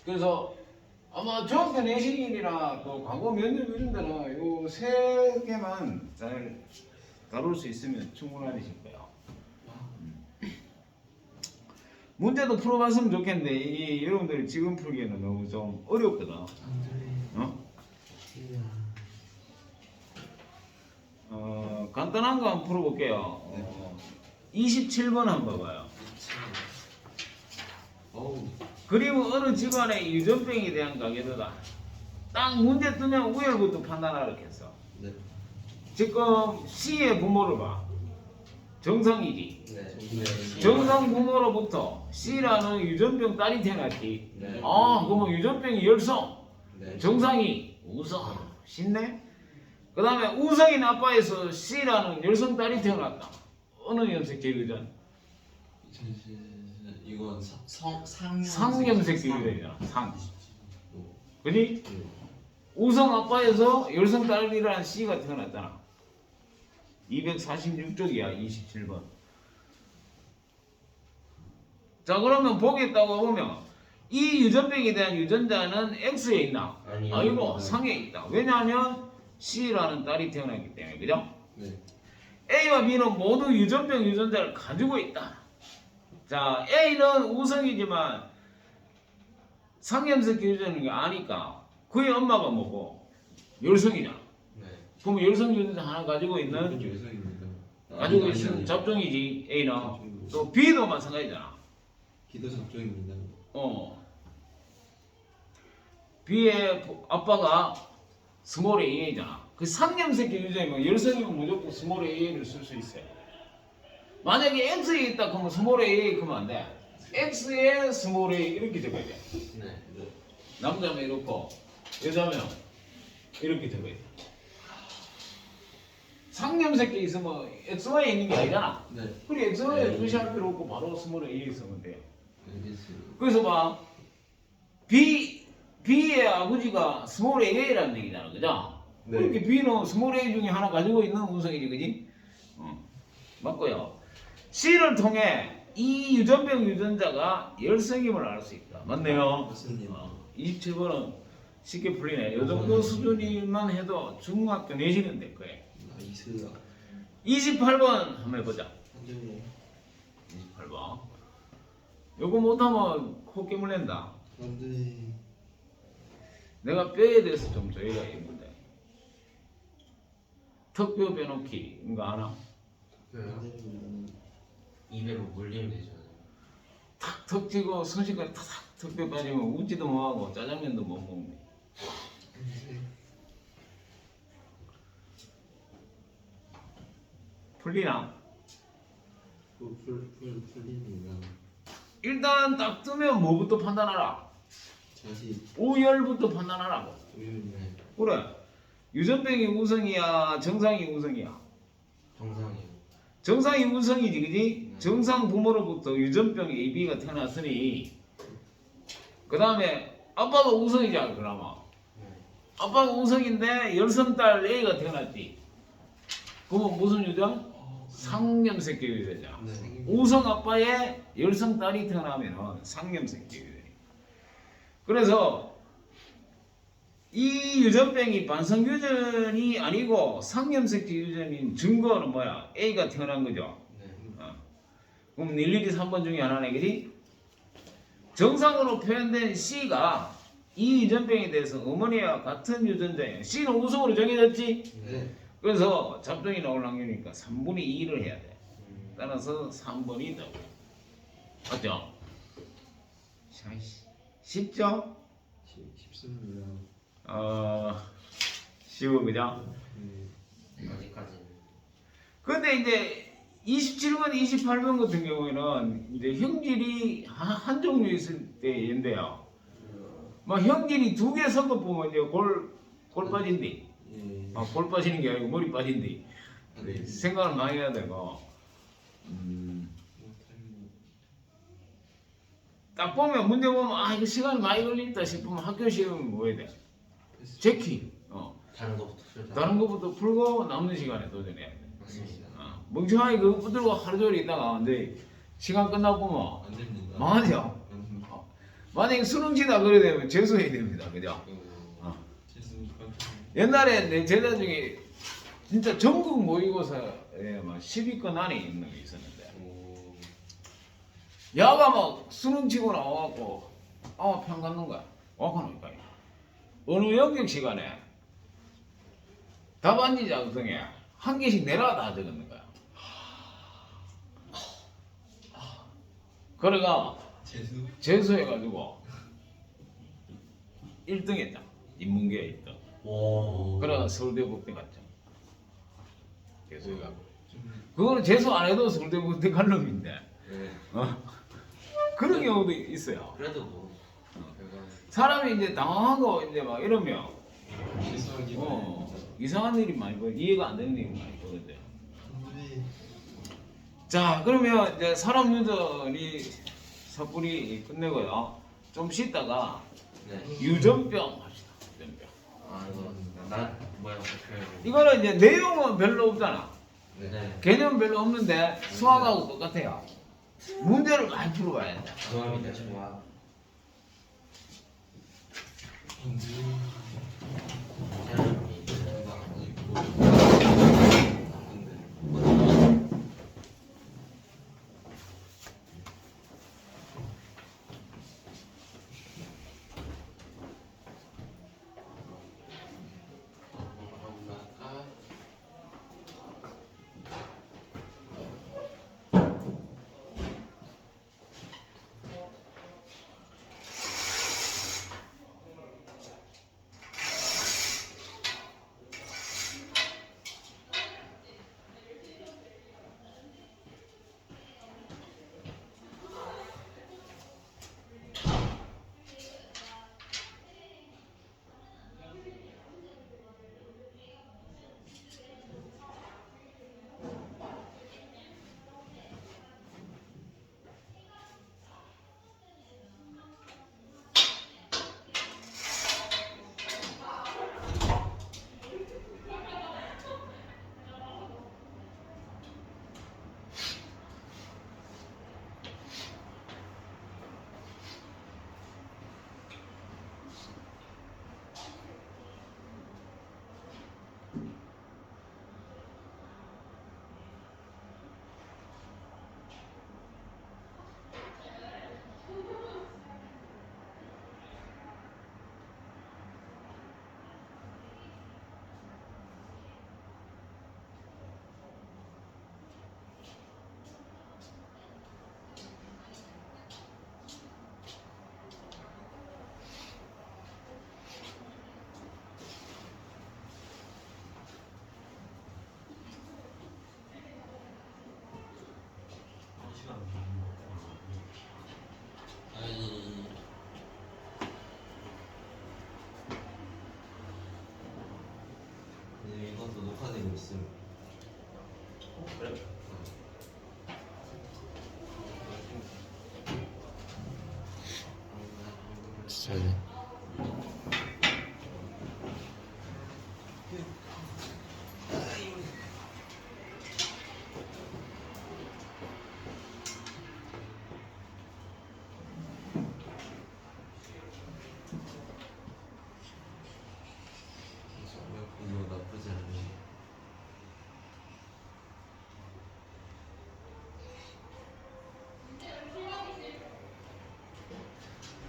그래서 아마 중학교 내신이나 또 과거 면접 이런 데는 요 세 개만 잘 다룰 수 있으면 충분하실 거예요. 문제도 풀어봤으면 좋겠는데 이 여러분들이 지금 풀기에는 너무 좀 어렵거든. 간단한 거 한번 풀어볼게요. 27번 한번 봐봐요. 어우. 그리고 어느 집안의 유전병에 대한 가계도다. 딱 문제 뜨면 우열부터 판단하라 했어. 네. 지금 C의 부모를 봐. 정상이지. 네. 정상 부모로부터 C라는 유전병 딸이 태어났지. 네. 그러면 유전병이 열성. 네. 정상이 우성. 쉽네? 그 다음에 우성인 아빠에서 C라는 열성 딸이 태어났다. 어느 염색 계유전? 이건 상염색 상염색 계유전이잖아. 상. 오. 그지? 우성 아빠에서 열성 딸이라는 C가 태어났잖아. 246쪽이야. 27번. 자, 그러면 보겠다고 보면 이 유전병에 대한 유전자는 X에 있나? 아니요. 아니고 상에 있다. 왜냐하면 C라는 딸이 태어났기 때문에. 그죠? 네. A와 B는 모두 유전병 유전자를 가지고 있다. 자, A는 우성이지만 상염색 유전자는 게 아니까 그의 엄마가 뭐고? 열성이잖아. 네. 그럼 열성 유전자 하나 가지고 있는 여성입니다. 가지고 있는 잡종이지 A는. 또 B도 마찬가지잖아. 기도 잡종입니다. B의 아빠가 스몰 A잖아. 그 상염색 유전자면 열성이면 무조건 스몰 A를 쓸 수 있어요. 만약에 X에 있다 그러면 스몰 A 그러면 안 돼. X에 스몰 A 이렇게 적어야 돼. 네. 남자면 이렇고 여자면 이렇게 적어야 돼. 상염색이 있으면 XY에 있는 게 아니잖아. 네. 그래 XY에 표시할 필요 없고 바로 스몰 A에 쓰면 돼. 알겠습니다. 그래서 봐 B의 아버지가 스몰 A라는 얘기잖아, 그죠? 네. 그렇게 B는 스몰 A 중에 하나 가지고 있는 운성이지, 그지? 맞고요. C를 통해 이 유전병 유전자가 열성임을 알 수 있다. 맞네요. 맞습니다. 27번은 쉽게 풀리네. 이 정도 수준이만 해도 중학교 내신은 될 거예요. 나이스. 28번 한번 해보자. 선생님. 28번. 요거 못하면 코 깨물랜다. 안돼. 내가 뼈에 대해서 좀 저희가 있는데 턱뼈 빼놓기 이거 아나? 입에 뭐 물리면 되죠. 탁 튀고 순식간에 탁 턱뼈 빠지면 웃지도 못하고 짜장면도 못 먹네. 풀리나? 풀립니다. 일단 딱 뜨면 뭐부터 판단하라? 자시 오열부터 판단하라고. 우유입니다. 그래. 유전병이 우성이야, 정상이 우성이야. 정상이요. 정상이 우성이지, 그지? 정상 부모로부터 유전병 AB가 태어났으니 그 다음에 아빠가 우성이잖아, 그나마. 네. 아빠가 우성인데 열성딸 A가 태어났지. 그러면 무슨 유전? 상념색계 유전이잖아. 네. 우성 아빠의 열성딸이 태어나면 상념색계 유전이. 그래서 이 유전병이 반성 유전이 아니고 상념색계 유전인 증거는 뭐야? A가 태어난 거죠. 네. 그럼 일일이 3번 중에 하나네, 그지? 정상으로 표현된 C가 이 유전병에 대해서 어머니와 같은 유전자예요. C는 우성으로 정해졌지? 네. 그래서 잡종이 나올 확률이니까 3분의 2를 해야 돼. 따라서 3번이 있다고. 맞죠? 자, 쉽죠? 쉽습니다. 쉬워, 그죠? 네. 아직까지는. 근데 이제 27번, 28번 같은 경우에는 이제 형질이 한 종류 있을 때인데요. 막 형질이 2개 섞어 보면 이제 골 빠진디. 예. 골 빠지는 게 아니고 머리 빠진디. 네. 생각을 많이 해야 되고. 딱 보면 문제 보면 이거 시간 많이 걸린다 싶으면 학교 시험은 뭐 해야 돼? 제키. 다른 거부터 풀자. 다른 것부터 풀고 남는 시간에 도전해야 돼. 맞습니다. 멍청하게 그거 붙들고 하루 종일 있다가 근데 시간 끝나고 보면 안 됩니다. 망하죠. 만약에 수능 치다 그래 되면 재수해야 됩니다. 그죠? 옛날에 내 제자 중에 진짜 전국 모의고사에 막 10위권 안에 있는 게 있었는데 야가 막 수능 치고 나와갖고 편 갖는 거야. 와가니까 어느 영역 시간에 답안지 작성에 한 개씩 내려가 다 적었는 거야. 그래가 재수. 재수해가지고 1등 했다. 인문계에 1등. 와. 그래가 서울대 법대 갔죠. 재수해가지고. 좀 그거는 재수 안 해도 서울대 법대 갈 놈인데. 네. 그런 경우도 있어요. 그래도 뭐. 결과는. 사람이 이제 당황하고 이제 막 이러면 죄송하기만 이상한 일이 많이 보여. 이해가 안 되는 일이 많이 보는데. 네. 자, 그러면 이제 사람 유전이 섣불리 끝내고요. 좀 쉬다가 네. 유전병 합시다. 유전병. 이거 나 뭐야 표현. 이거는 이제 내용은 별로 없잖아. 네. 개념은 별로 없는데 수학하고 똑같아요. 문제를 많이 풀어봐야 돼. 좋아합니다. 좋아. 잘해. 이거 나쁘지 않네.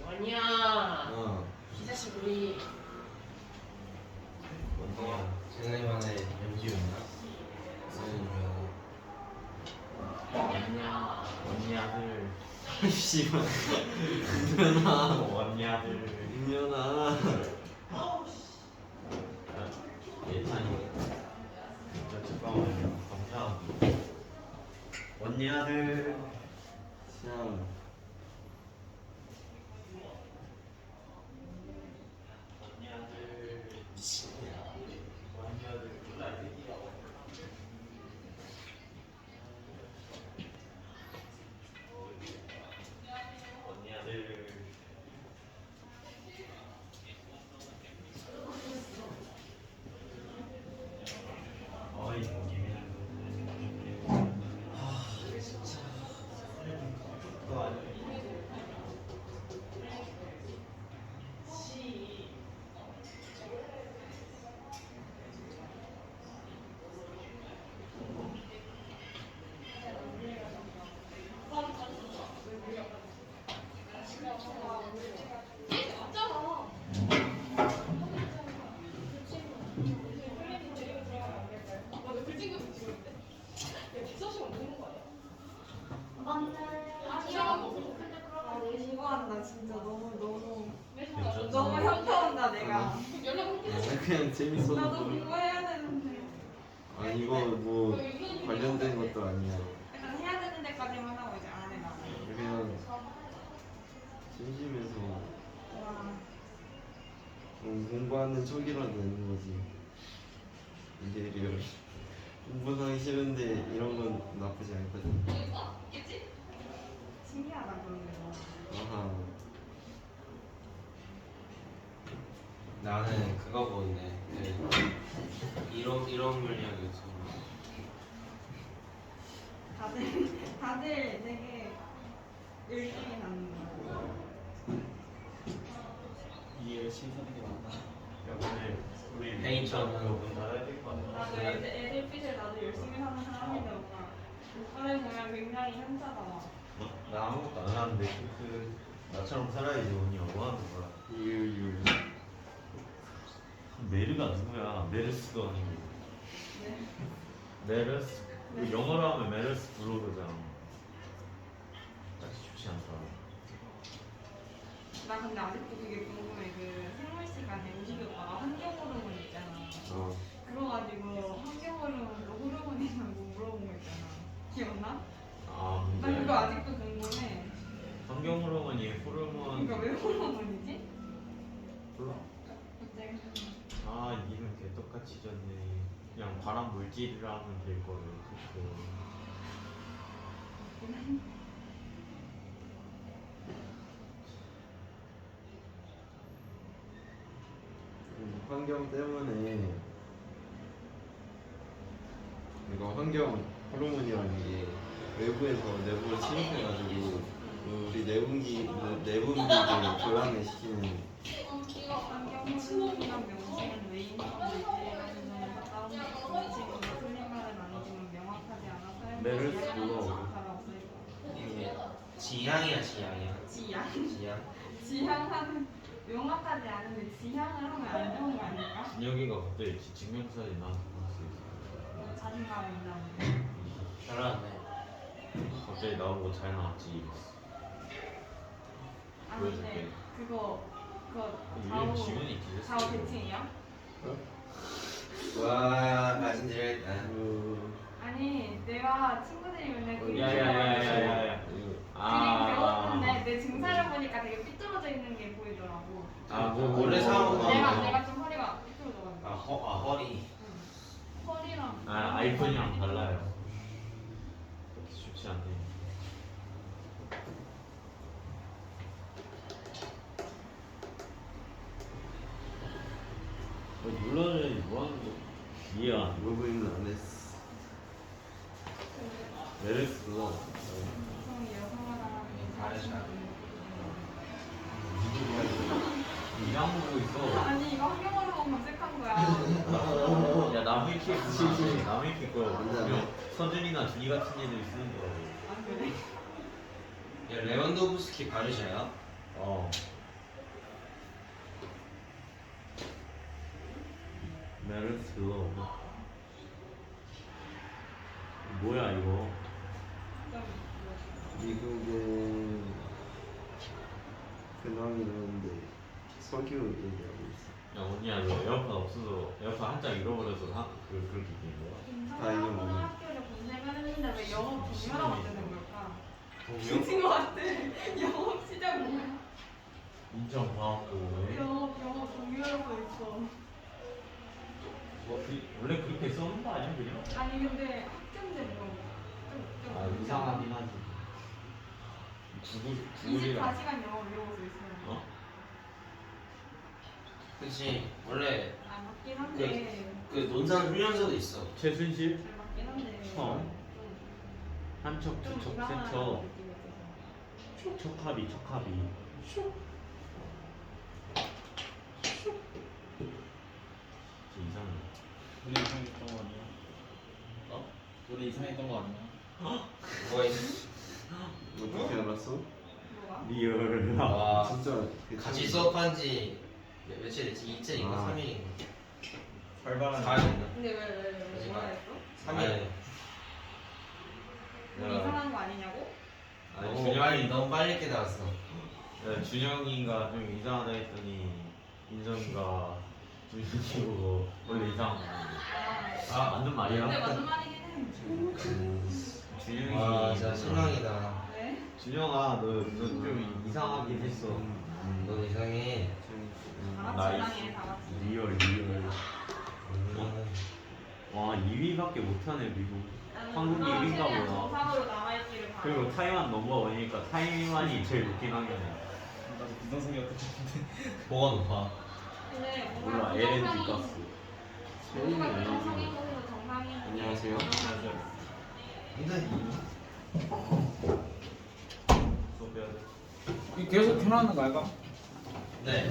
아니야. 어. 이 자식 우리 원동아 쟤네만의 연기였나? 언니 아들 씨발. 언니 아들 민현아. 예찬이 진짜 잠깐만요 감사합니다 언니 아들 참. 언니 아들 언니 아들 몰라 애기야 언니 아들 어이 진짜 또 아니야 이거한다 진짜 너무 괜찮아. 너무 현타온다 내가. 그냥 재밌어서. 나도 공부해야 되는데. 아 이거 뭐 관련된 것도 아니야. 약간 해야 되는 데까지만 하고 이제 안 해 나. 그냥 심심해서 와. 공부하는 척이라도 되는 거지. 이게 리얼. 공부하기 싫은데 이런 건 나쁘지 않거든. 신기하다 그런 거. 아하. 나는 그거 보는데 그 이런 물량 유튜브 다들 되게 열심히 하는 거야. 이게 열심히 사는 게 맞나? 오늘 우리 페이처는 분 달아야 될 거 아니야? 나도 애들 핏을 나도 열심히 하는 사람인데 오빠. 오빠는 보면 굉장히 현타다. 나 아무것도 안 하는데 나처럼 살아야지 언니 뭐 하는 거야? 이유. 메르가 누구야? 메르스도 아니고 네. 메르스 그 영어로 하면 메르스 브로드잖아 딱히 좋지 않다 나 근데 아직도 그게 궁금해. 그 생물 시간에 우식이 오빠가 환경 호르몬 있잖아. 어. 그거 가지고 환경 호르몬도 호르몬이라고 물어본 거 있잖아. 기억나? 아 나 근데 그거 아직도 궁금해. 환경 호르몬이 호르몬 그러니까 왜 호르몬이지? 몰라 갑자기 아 이름 개떡같이 졌네 그냥 발암 물질이라 하면 될 거를 그렇게 환경 때문에 이거 환경 호르몬이라는 게 외부에서 내부로 침입해가지고 우리 내분비를 교란을 시키는. 환경 호르몬이란 명칭은 외인성 물질이라는 가까운 명칭으로 틀린 말은 아니지만 명확하지 않아 메르스 사용하지 그거. 않다라고 써있고. 이게 지향이야 지향이야 지향? 지향? 지향하는 명확하지 않은데 지향을 하면 안 좋은 거 아닐까? 진혁이가 갑자기 증명사진 나한테 보냈어 자신감이 있나 잘하네 갑자기 나오고 잘 나왔지 아니 보여줄게. 근데 그거 이름 좌우 지문이 기재했어 좌우 대칭이야? 와 말씀드려야겠다 아니 내가 친구들이 맨날 그림 야야야야야야 그림 배웠는데 내 증사를 보니까 되게 삐뚤어져 있는 게 보이더라고. 뭐 원래 사온 거 내가 좀 허리가 삐뚤어져가지고. 허리 허리랑. 아이폰이랑 달라요 그렇게 쉽지 않네 로그인은 안 했어. 메르스 너. 여성이 여성하다. 이랑 보고 있어. 아니 이거 한경으로 검색한 거야. 야 남의키 그거 남의키 거 맞아. 분명 서준이나 준이 같은 애들이 쓰는 거라고. 아 그래? 야 레반도프스키 바르샤야? 어. 메르스 뭐야 이거? 미국은 근황이 나오는데 석유 얘기하고 있어. 야 언니야 너 에어팟 없어서 에어팟 한 장 잃어버려서 그렇게 된 거야? 아, 이거 뭐야? 고등학교를 고생을 했는데 왜 영어 동료라고 뜨는 걸까? 동요? 미친 거 같아. 영어 진짜 뭐야? 인천 과학고 영어 동료라고 있어. 원래 그렇게 써는 거 아니야 그냥? 아니 근데 학점제로 좀 아 이상하긴 하지. 구글이랑 24시간 영어 외우고 있어요. 어? 그치 원래 아 맞긴 한데 그 논산 훈련소도 있어. 최순실? 잘 맞긴 한데 처음. 한척 좀 두척 이상한 세척 느낌이 있어서. 척합이 진짜 이상해. 우리 이상했던 거 아니야? 어? 우리 이상했던 거 아니야? 뭐가 있어? 어떻게 알았어? 뭐가? 리얼. 와 진짜 같이 수업한 지 며칠 됐지? 이틀인가? 아. 3일인가? 활발한 4일인가? 근데 왜 뭐라 했어? 3일 우리 이상한 거 아니냐고? 아니 너무 빨리 깨달았어. 야, 준영이가 좀 이상하다 했더니 인성이가 준영이 보고 원래 이상한 거 아, 맞는 말이야? 근데 맞는 말이긴 해. 준영이 와 진짜 실망이다. 네? 준영아 너 좀 이상하긴 했어. 너 이상해. 다 나이스. 같이 이상해 다 같이. 리얼 와 2위밖에 못하네 미국. 한국이 1위인가 보다. 정상으로 남아있기를 바라. 그리고 타이완 넘버원이니까 타이완이 제일 높긴 하겠네. 나도 부정성이었던 것 같은데 뭐가 높아? 근데 몰라 뭔가 LNG 부정상이- 가스. 뭔가 부정상이 거기서 정상이. 안녕하세요. 근데 수업해야 돼. 계속 켜놨는 거 아이가? 네.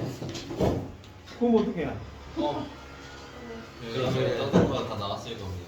그럼 어떻게 해? 그러면 어떤 거가 다 나왔을 겁니다.